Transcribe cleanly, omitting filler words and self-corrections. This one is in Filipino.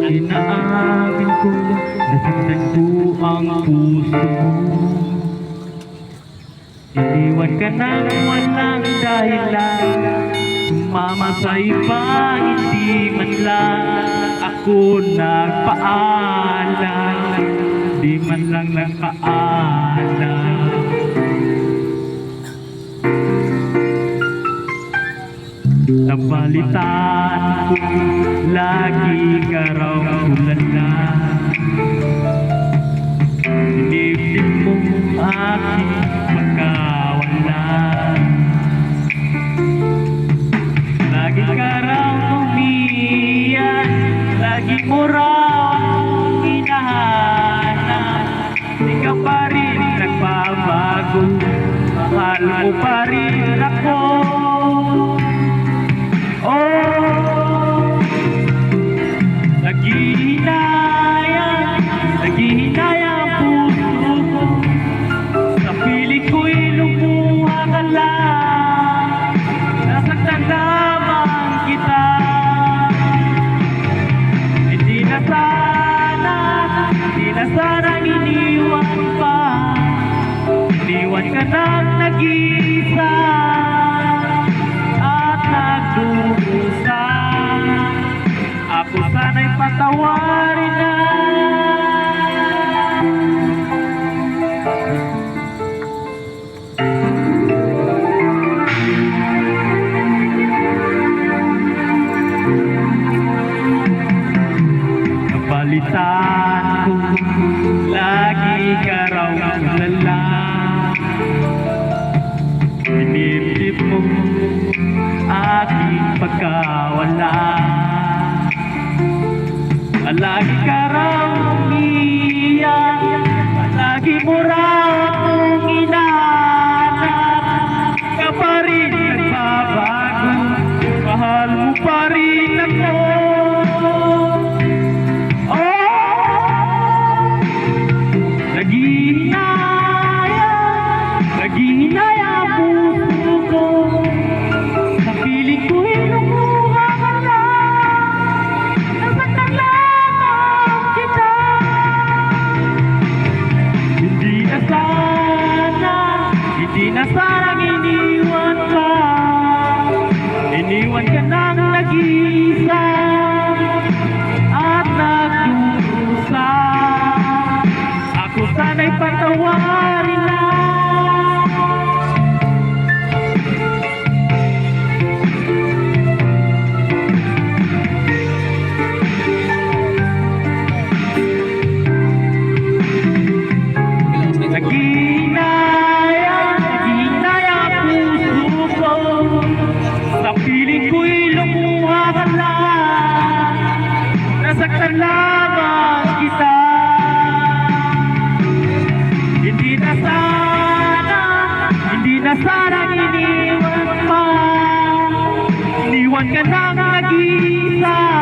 Inaamin ko, nasaktan ko ang puso mo. Iniwan ka nang walang dahilan, sumama sa iba, hindi man lang ako nagpaalam, di man lang nagpaalam. Nabalitaan ko, lagi ka raw tulala. Sinipin mo aking pagkawala. Lagi ka raw umiiyak, lagi mo raw hinahanap. Di ka pa rin nagbabago, mahal mo pa rin ako. Naghihinayang puso ko, sa piling ko'y lumuha ka lang, nasaktan lamang kita. Hindi na sana iniwan pa, iniwan ka nang nag-iisa at nagdurusa. Ako sana'y patawarin na. Nabalitaan ko, lagi ka raw tulala. Pinipip mo aking pagkawala. Lagi ka raw umiiyak, lagi mo raw akong hinahanap. Ka pa rin nagbabago, mahal mo pa rin ako. Naghihinayang puso ko, sa piling ko'y lumuha ka lang, nasaktan lamang kita. Hindi na sanang iniwan ka, iniwan ka nang nag-iisa at nagdurusa. Ako sana'y patawarin na. Naghihinayang puso ko, sa piling ko'y lumuha ka lang, nasaktan lamang kita. Hindi na sana iniwan pa, iniwan ka nang nag-iisa